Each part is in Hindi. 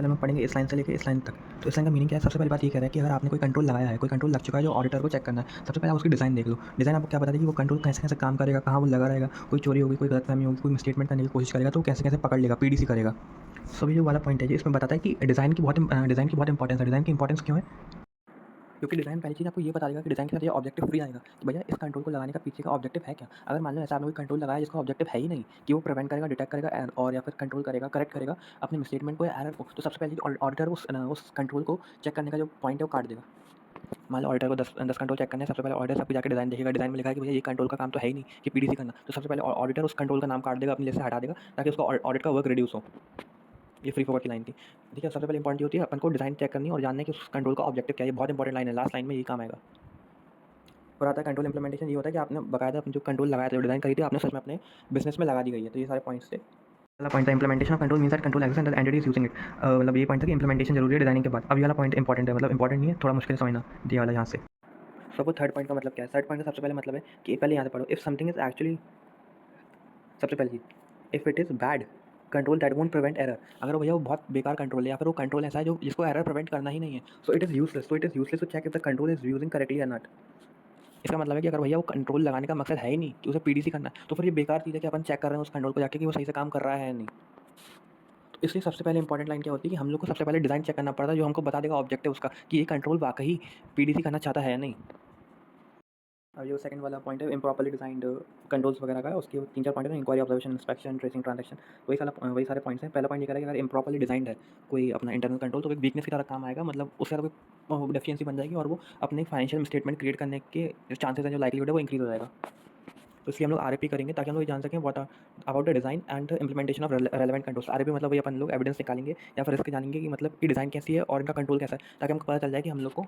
पहले हम पढ़ेंगे इस लाइन से लेके इस लाइन तक। तो इस लाइन का मीनिंग क्या है? सबसे पहली बात ये कह रहा है कि अगर आपने कोई कंट्रोल लगाया है, कोई कंट्रोल लग चुका है जो ऑडिटर को चेक करना है, सबसे पहले आप उसकी डिज़ाइन देख लो। डिज़ाइन आपको क्या बताती है कि वो कंट्रोल कैसे-कैसे काम करेगा, कहाँ वो लगा रहेगा, कोई चोरी होगी, कोई गलतफ़हमी होगी, कोई मिसस्टेटमेंट करने की कोशिश करेगा तो वो कैसे-कैसे पकड़ लेगा, पीडीसी करेगा। सो ये जो वाला पॉइंट है जी, इसमें बताता है कि डिज़ाइन की बहुत इंपॉर्टेंस है। डिज़ाइन की इंपॉर्टेंस क्यों है? क्योंकि डिज़ाइन पहली चीज़ आपको ये बता देगा कि डिज़ाइन के साथ ये ऑब्जेक्टिव फ्री आएगा कि भैया इस कंट्रोल को लगाने का पीछे का ऑब्जेक्टिव है क्या? अगर मान लो ऐसा आपने कोई कंट्रोल लगाया जिसका ऑब्जेक्टिव है ही नहीं कि वो प्रिवेंट करेगा, डिटेक्ट करेगा और या फिर कंट्रोल करेगा, करेक्ट करेगा अपने मिसस्टेटमेंट को या एरर को, तो सबसे पहले ऑडिटर उस कंट्रोल को चेक करने का जो पॉइंट है वो काट देगा। मान लो ऑडिटर को 10 कंट्रोल चेक करने हैं, सबसे पहले ऑडिटर सब पे जाके डिज़ाइन देखेगा, डिज़ाइन में लिखा है कि भैया ये कंट्रोल का काम तो है ही नहीं कि पीडीसी करना, तो सबसे पहले ऑडिटर उस कंट्रोल का नाम काट देगा, अपनी लिस्ट से हटा देगा ताकि उसका ऑडिट का वर्क रिड्यूस हो। ये फ्री फॉरवर्ड की लाइन थी। ठीक है, सबसे पहले इंपॉर्टेंट ये होती है अपन को डिज़ाइन चेक करनी है और जानना है कि उस कंट्रोल का ऑब्जेक्टिव क्या है। ये बहुत इंपॉर्टेंट लाइन है, लास्ट लाइन में यही काम आएगा। और आता है कंट्रोल इंप्लीमेंटेशन। ये होता है कि आपने बाकायदा अपनी जो कंट्रोल लगाया था, जो डिज़ाइन करी थी, आपने सच में अपने बिजनेस में लगा दी गई है। तो ये सारे पॉइंट्स थे। पहला पॉइंट था implementation of control means that control exist and the entity is using it. मतलब ये पॉइंट था कि इंप्लीमेंटेशन जरूरी है डिजाइनिंग के बाद। अब ये वाला पॉइंट इंपॉर्टेंट है, मतलब इंपॉर्टेंट नहीं है, थोड़ा मुश्किल समझना ये वाला यहाँ से। सबको थर्ड पॉइंट का मतलब क्या है? थर्ड पॉइंट का सबसे पहले मतलब है कि पहले यहाँ से पढ़ो, इफ समथिंग इज एक्चुअली, सबसे पहले चीज, if it is bad control that won't prevent error. अगर भैया वो बहुत बेकार कंट्रोल है या फिर वो कंट्रोल ऐसा है जो जिसको एरर प्रिवेंट करना ही नहीं है, so it is useless. So it is useless to check if the control is using correctly और नॉट। इसका मतलब है कि अगर भैया वो कंट्रोल लगाने का मकसद है ही नहीं कि उसे पीडीसी करना है, तो फिर ये बेकार चीज़ है कि अपन चेक कर रहे हैं उस कंट्रोल को जाके कि वो सही से काम कर रहा है या नहीं। तो इसलिए सबसे पहले इंपॉर्टेंट लाइन क्या होती है कि हम लोग को सबसे पहले डिज़ाइन चेक करना पड़ता है, जो हमको बता देगा ऑब्जेक्टिव उसका कि ये कंट्रोल वाकई पीडीसी करना चाहता है या नहीं। अब जो सेकंड वाला पॉइंट है इम्प्रॉपर्ली डिजाइंड कंट्रोल्स वगैरह का, उसके 3-4 पॉइंट है, inquiry, observation, inspection, tracing, transaction. वही सारे पॉइंट्स हैं। पहला पॉइंट ये कह रहा है कि अगर इम्प्रॉपर्ली डिजाइंड है कोई अपना इंटरनल कंट्रोल, तो एक वीकनेस की तरह काम आएगा। मतलब उससे अगर कोई डेफिशिएंसी बन जाएगी और वो अपने फाइनेंशियल स्टेटमेंट क्रिएट करने के जो चांसेस हैं, जो लाइक्लीहुड है, वो इंक्रीज हो जाएगा। तो इसलिए हम लोग आरएपी करेंगे ताकि हम लोग ये जान सकें what about the design and implementation of relevant controls. RAP मतलब वही अपन लोग एविडेंस निकालेंगे या फिर इसके जानेंगे कि मतलब कि डिज़ाइन कैसी है और इनका कंट्रोल कैसा है, ताकि हमको पता चल जाए कि हम लोग को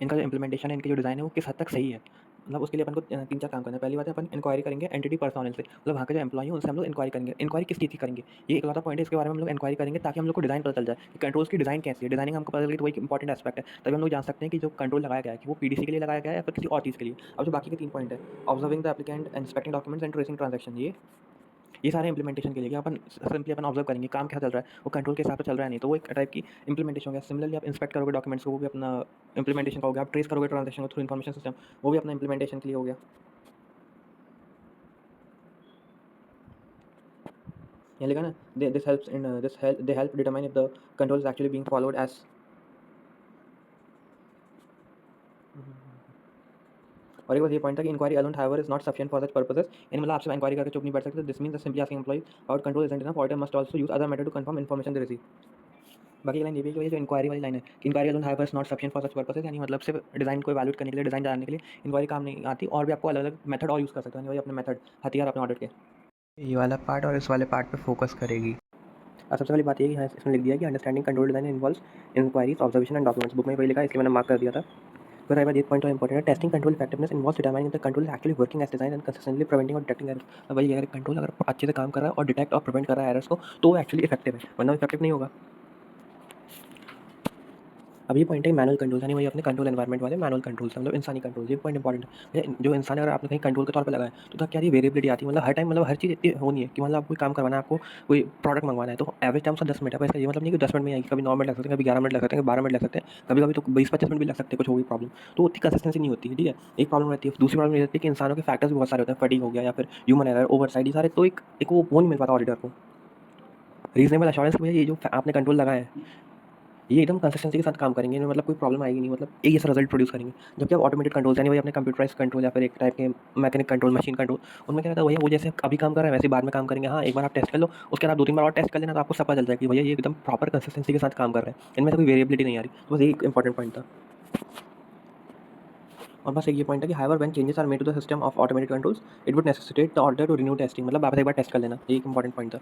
इनका जो इम्प्लीमेंटेशन है, इनकी जो डिज़ाइन है, वो किस हद तक सही है। मतलब उसके लिए अपन को 3-4 काम करना है। पहली बात है अपन इंक्वायरी करेंगे एंटिटी पर्सोनल से, मतलब वहाँ के जो एम्प्लॉई हैं उनसे हम लोग इंक्वायरी करेंगे। इंक्वायरी किस चीज़ की करेंगे? ये इकलौता पॉइंट है, इसके बारे में हम लोग इंक्वायरी करेंगे ताकि हम लोग को डिज़ाइन पता चल जाए कि कंट्रोल्स की डिज़ाइन कैसी है। डिज़ाइनिंग हमको पता चल गई तो वही इंपॉर्टेंट एस्पेक्ट है। तभी हम लोग जान सकते हैं कि जो कंट्रोल लगाया गया है कि वो पीडीसी के लिए लगाया गया है या फिर किसी और चीज़ के लिए। अब जो बाकी के 3 पॉइंट है, observing the applicant, inspecting documents and tracing transaction, ये सारे इंप्लीमेंटेशन के लिए कि अपन सिंपली अपन ऑब्जर्व करेंगे काम क्या चल रहा है, वो कंट्रोल के हिसाब से चल रहा है नहीं, तो वो एक टाइप की इंप्लीमेंटेशन हो गया। सिमिलरली आप इंस्पेक्ट करोगे डॉक्यूमेंट्स को, वो भी अपना इंप्लीमेंटेशन का हो गया। आप ट्रेस करोगे ट्रांजेक्शन को थ्रू इन्फॉर्मेशन सिस्टम, वो भी अपना इंप्लीमेंटेशन के लिए हो गया। यहाँ लिखा ना, they help determine if the control is actually being followed as. और एक बात ये पॉइंट था कि inquiry alone however is not sufficient for such purposes. इन मतलब आपसे इंक्वायरी करके चुप नहीं बैठ सकते। This means simply asking employee about control isn't enough, auditor must also use other method to confirm information they receive. बाकी लाइन ये भी है कि जो इंक्वायरी वाली लाइन है कि inquiry alone however is not sufficient for such purposes, यानी मतलब सिर्फ डिजाइन को इवैल्यूएट करने के लिए, डिजाइन जानने के लिए इंक्वायरी काम नहीं आती, और भी आपको अलग अलग मेथड और यूज़ कर सकते हैं। वही अपने मेथड हथियार अपने ऑडिट के, ये वाला पार्ट और इस वाले पार्ट पे फोकस करेगी। अब सबसे पहली बात ये है कि यहाँ इसमें लिख दिया है कि understanding control design involves inquiries, observation and documents. Book में वही लिखा है, इसलिए मैंने मार्क कर दिया था। फिर आई बात ये पॉइंट और इंपॉर्टेंट है, testing control effectiveness involves determining the control is actually working as design and consistently preventing और डिटेक्टिंग एरर्स। वही अगर कंट्रोल अगर अच्छे से काम कर रहा है और डिटेक्ट और प्रिवेंट कर रहा है एरर्स को, तो वो एक्चुअली इफेक्टिव है, वरना इफेक्टिव नहीं होगा। अब ये पॉइंट है मैनुअल कंट्रोल्स, यानी वही अपने कंट्रोल एनवायरनमेंट वाले मैनुअल कंट्रोल्स, मतलब इंसानी कंट्रोल। ये पॉइंट इंपॉर्टेंट है। जो इंसान अगर आपने कहीं कंट्रोल के तौर पे लगाया तो तब क्या वेरिएबिलिटी आती है, मतलब हर टाइम, मतलब हर चीज़ इतनी होनी है कि मतलब आपको कोई काम करवाना है, आपको कोई प्रोडक्ट मंगवाना है, तो एवरेज टाइम 10 मिनट है। इसका ये मतलब नहीं कि 10 मिनट में आएगी, कभी 9 मिनट लग सकते हैं, कभी 11 मिनट लग सकते हैं, कभी 12 मिनट लग सकते हैं, कभी कभी तो 20-25 मिनट भी लग सकते हैं, कुछ होगी प्रॉब्लम। तो उतनी कंसिस्टेंसी नहीं होती है, ठीक है। एक प्रॉब्लम रहती है। दूसरी प्रॉब्लम ये रहती है कि इंसानों के फैक्टर्स भी बहुत सारे होते हैं, फटीग हो गया या फिर ह्यूमन एरर, ओवरसाइड, ये सारे, तो एक वो नहीं मिल पाता ऑडिटर को रीजनेबल एश्योरेंस की। ये जो आपने कंट्रोल लगाया है, ये एकदम कंसिस्टेंसी के साथ काम करेंगे, इनमें मतलब कोई प्रॉब्लम आएगी नहीं, मतलब एक जैसा रिजल्ट प्रोड्यूस करेंगे। जबकि आप ऑटोमेटेड कंट्रोल्स, यानी वही अपने कंप्यूटराइज कंट्रोल या फिर एक टाइप के मैकेनिक कंट्रोल, मशीन कंट्रोल, उनमें क्या रहता है, भैया वो जैसे अभी काम कर रहा है वैसे बाद में काम करेंगे। हाँ, एक बार आप टेस्ट कर लो, उसके बाद आप 2-3 बार और टेस्ट कर लेना, तो आपको सब पता चल जाएगा कि भैया ये एकदम प्रॉपर कंसिस्टेंसी के साथ काम कर रहे हैं, इनमें से कोई वेरिएबिलिटी नहीं आ रही। तो बस एक इंपॉर्टेंट पॉइंट था। और बस एक ये पॉइंट है कि however when changes are made to the system of automated controls, it would necessitate the order to renew testing, मतलब आप एक बार टेस्ट कर लेना, ये एक इंपॉर्टेंट पॉइंट था।